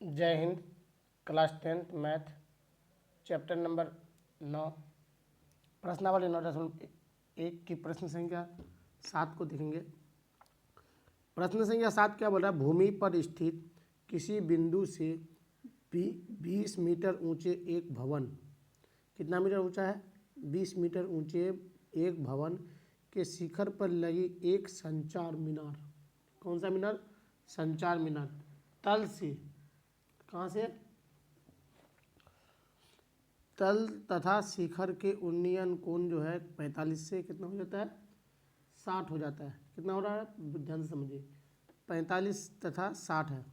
जय Hind. Class 10th math chapter number 9 प्रश्नावली 9.1 की प्रश्न संख्या 7 को देखेंगे। प्रश्न संख्या 7 क्या बोल रहा है? भूमि पर स्थित किसी बिंदु से 20 मीटर ऊंचे एक भवन, कितना मीटर ऊंचा है? 20 मीटर ऊंचे एक भवन के शिखर पर लगी एक संचार मीनार। कौन सा मीनार? संचार मीनार। तल से, कहाँ से? तल तथा शिखर के उन्नयन कोण जो है 45 से कितना हो जाता है? 60 हो जाता है। कितना हो रहा है? ध्यान से समझिए, 45 तथा 60 है।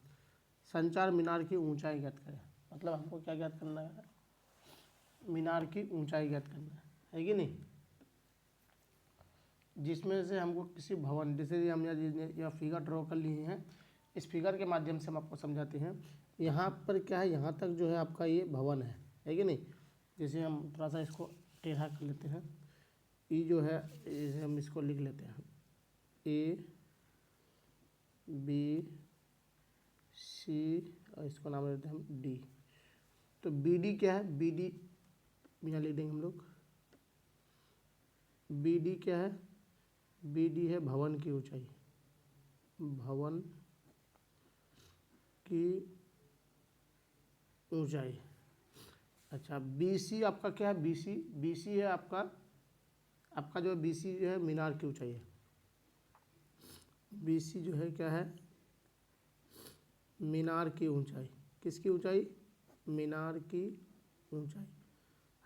संचार मीनार की ऊंचाई ज्ञात करें। मतलब हमको क्या ज्ञात करना है? मीनार की ऊंचाई ज्ञात करना है कि नहीं? जिसमें से हमको किसी भवन, जैसे हम यह फिगर ड्रॉ कर लिए हैं, इस फिगर के माध्यम से हम आपको समझाते हैं। यहाँ पर क्या है? यहाँ तक जो है आपका ये भवन है कि नहीं? जैसे हम थोड़ा सा इसको टेढ़ा कर लेते हैं। ई जो है इसे हम इसको लिख लेते हैं ए बी सी, और इसको नाम देते हैं हम डी। तो बी डी क्या है? बी डी यहाँ लिख देंगे हम लोग। बी डी क्या है? बी डी है भवन की ऊंचाई, भवन की ऊंचाई। अच्छा, बी सी आपका क्या है? बी सी, बी सी है आपका जो बी सी जो है मीनार की ऊंचाई है। बी सी जो है क्या है? मीनार की ऊंचाई। किसकी ऊंचाई? मीनार की ऊंचाई।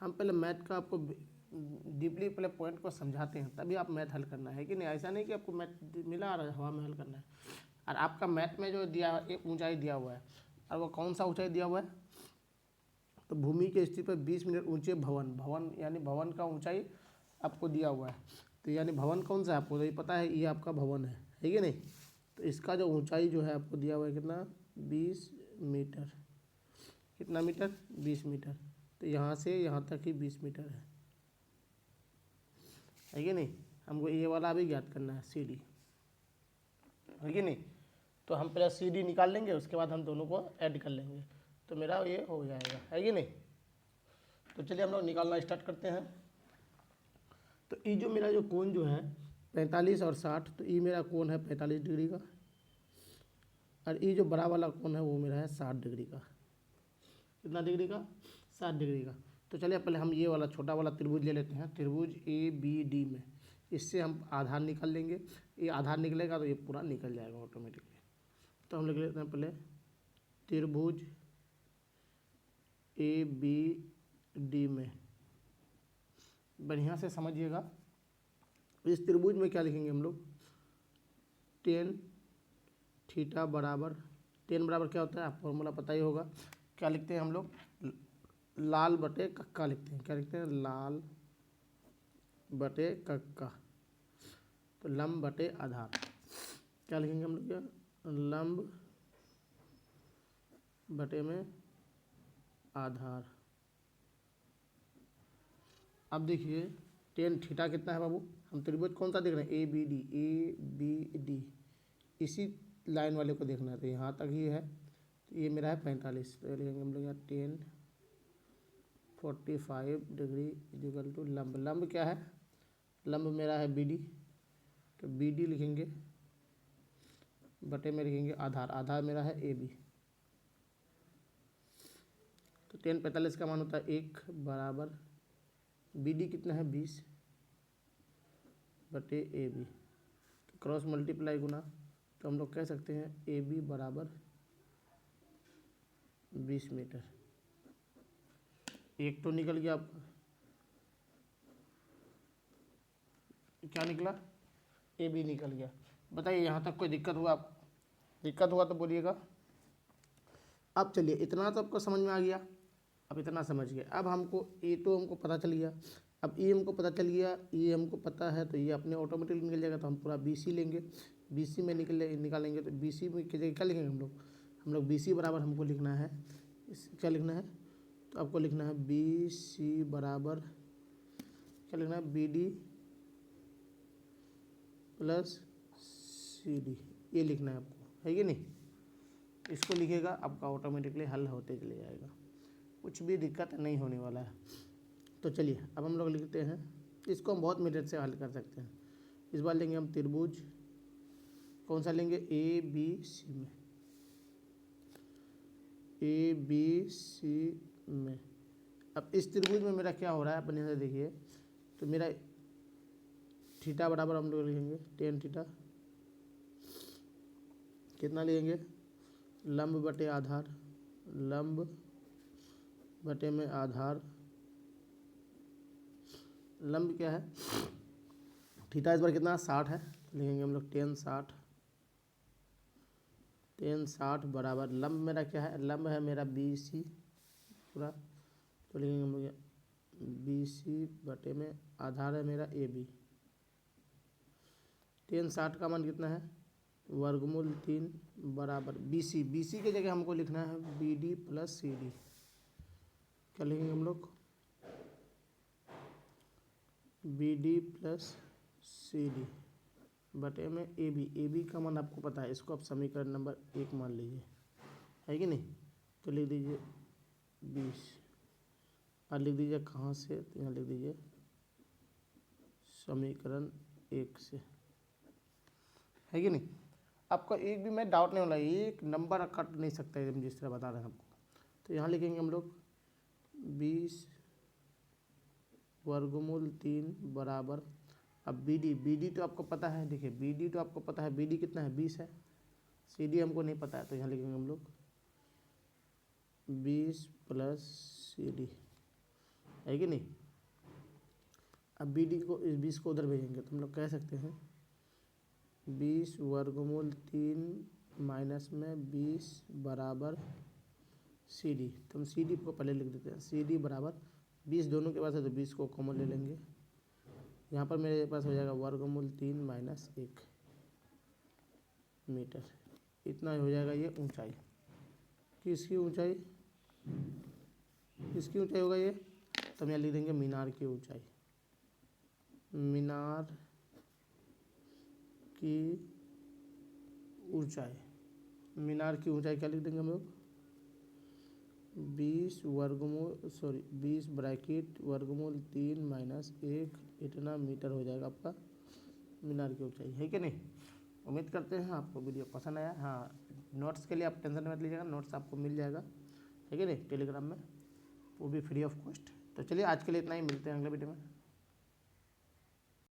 हम पहले मैथ का आपको डीपली पहले पॉइंट को समझाते हैं, तभी आप मैथ हल करना है कि नहीं। ऐसा नहीं कि आपको मैथ मिला और हवा में हल करना है। और आपका मैथ में जो दिया एक ऊंचाई दिया हुआ है, और वो कौन सा ऊंचाई दिया हुआ है? तो भूमि के स्थिति पर 20 मीटर ऊंचे भवन यानी भवन का ऊंचाई आपको दिया हुआ है। तो यानी भवन कौन सा है आपको तो ये पता है, ये आपका भवन है कि नहीं? तो इसका जो ऊंचाई जो है आपको दिया हुआ है कितना? 20 मीटर। कितना मीटर? 20 मीटर। तो यहाँ से यहाँ तक ही 20 मीटर है कि नहीं? हमको ये वाला भी ज्ञात करना है, सी डी, है कि नहीं? तो हम पहले सी डी निकाल लेंगे, उसके बाद हम दोनों को ऐड कर लेंगे, तो मेरा ये हो जाएगा, है कि नहीं? तो चलिए हम लोग निकालना स्टार्ट करते हैं। तो ये जो मेरा जो कोण जो है 45 और 60, तो ये मेरा कोण है 45 डिग्री का, और ये जो बड़ा वाला कोण है वो मेरा है 60 डिग्री का। कितना डिग्री का? 60 डिग्री का। तो चलिए पहले हम ये वाला छोटा वाला त्रिभुज ले लेते हैं। त्रिभुज ए बी डी में इससे हम आधार निकाल लेंगे। ये आधार निकलेगा तो ये पूरा निकल जाएगा ऑटोमेटिकली। तो हम लिख लेते हैं पहले त्रिभुज ए बी डी में। बढ़िया से समझिएगा, इस त्रिभुज में क्या लिखेंगे हम लोग? टेन थीटा बराबर, टेन बराबर क्या होता है? आप फॉर्मूला पता ही होगा। क्या लिखते हैं हम लोग? लाल बटे कक्का लिखते हैं। क्या लिखते हैं? लाल बटे कक्का। तो लंब बटे आधार। क्या लिखेंगे हम लोग? क्या? लंब बटे में आधार। अब देखिए टेन थीटा कितना है बाबू? हम त्रिभुज कौन सा देख रहे हैं? A B D, A B D, इसी लाइन वाले को देखना है। तो यहाँ तक ही है, तो ये मेरा है 45। तो लिखेंगे हम लोग यहाँ 10 45 डिग्री इक्वल टू लंब। लंब क्या है? लंब मेरा है बी डी, तो बी डी लिखेंगे बटे में लिखेंगे आधार। आधार मेरा है ए बी। तो 10 45 का मान होता है 1 बराबर बी डी कितना है? 20 बटे ए बी। तो क्रॉस मल्टीप्लाई गुना, तो हम लोग कह सकते हैं ए बी बराबर 20 मीटर। एक तो निकल गया आपका, क्या निकला? ए बी निकल गया। बताइए यहाँ तक कोई दिक्कत हुआ? दिक्कत हुआ तो बोलिएगा। अब चलिए इतना तो आपको समझ में आ गया। अब इतना समझ गए, अब हमको ए तो हमको पता चल गया, अब ए हमको पता चल गया, ये हमको पता है, तो ये अपने ऑटोमेटिक निकल जाएगा। तो हम पूरा बी सी लेंगे, बी सी में निकालेंगे। तो बी सी में की जगह क्या लिखेंगे हम लोग बी सी बराबर हमको लिखना है, क्या लिखना है? तो आपको लिखना है बी सी बराबर क्या लिखना है? B D plus C D, ये लिखना है आपको, है कि नहीं? इसको लिखिएगा, आपका ऑटोमेटिकली हल होते चले जाएगा, कुछ भी दिक्कत नहीं होने वाला है। तो चलिए अब हम लोग लिखते हैं, इसको हम बहुत मेथड से हल कर सकते हैं। इस बार लेंगे हम त्रिभुज, कौन सा लेंगे, ए बी सी में, ए बी सी में। अब इस त्रिभुज में मेरा क्या हो रहा है अपने से देखिए, तो मेरा थीटा बराबर हम लोग लिखेंगे टेन थीटा, कितना लेंगे, लंब बटे आधार, लंब बटे में आधार, लंब क्या है थीटा इस बार कितना 60 है, लिखेंगे हम लोग टेन 60 बराबर लंब मेरा क्या है, लंब है मेरा बी सी पूरा, तो लिखेंगे हम लोग बी सी बटे में आधार है मेरा ए बी। टेन 60 का मान कितना है, वर्गमूल 3 बराबर बी सी, बी सी की जगह हमको लिखना है B D plus C D. क्या लिखेंगे हम लोग, B D plus C D बटे में ए बी। ए बी का मान आपको पता है, इसको आप समीकरण नंबर 1 मान लीजिए, है कि नहीं। तो लिख दीजिए 20, और लिख दीजिए कहाँ से, तो यहाँ लिख दीजिए समीकरण 1 से, है कि नहीं। आपका एक भी मैं डाउट नहीं होना, एक नंबर कट नहीं सकता एकदम जिस तरह बता रहे हैं आपको। तो यहाँ लिखेंगे हम लोग 20 वर्गमूल 3 बराबर, अब बी डी तो आपको पता है, देखिए बी डी तो आपको पता है, बी डी कितना है 20 है, सी डी हमको नहीं पता है, तो यहाँ लिखेंगे हम लोग 20 प्लस सी डी, है कि नहीं। अब बी डी को, इस 20 को उधर भेजेंगे तो हम लोग कह सकते हैं 20 वर्गमूल 3 माइनस में 20 बराबर सी डी। तो हम सी डी को पहले लिख देते हैं, सी डी बराबर 20 दोनों के पास है तो 20 को कॉमन ले लेंगे, यहाँ पर मेरे पास हो जाएगा वर्गमूल 3 माइनस 1 मीटर, इतना हो जाएगा ये ऊंचाई। किसकी ऊंचाई, किसकी ऊंचाई होगा ये, तो हम यहाँ लिख देंगे मीनार की ऊंचाई, मीनार की ऊंचाई, मीनार की ऊंचाई क्या लिख देंगे हम लोग 20 ब्रैकेट वर्गमूल 3 माइनस 1, इतना मीटर हो जाएगा आपका मीनार की ऊंचाई, है कि नहीं। उम्मीद करते हैं आपको वीडियो पसंद आया। हाँ, नोट्स के लिए आप टेंशन मत लीजिएगा, नोट्स आपको मिल जाएगा, है कि नहीं, टेलीग्राम में, वो भी फ्री ऑफ कॉस्ट। तो चलिए आज के लिए इतना ही, मिलते हैं अगले वीडियो में।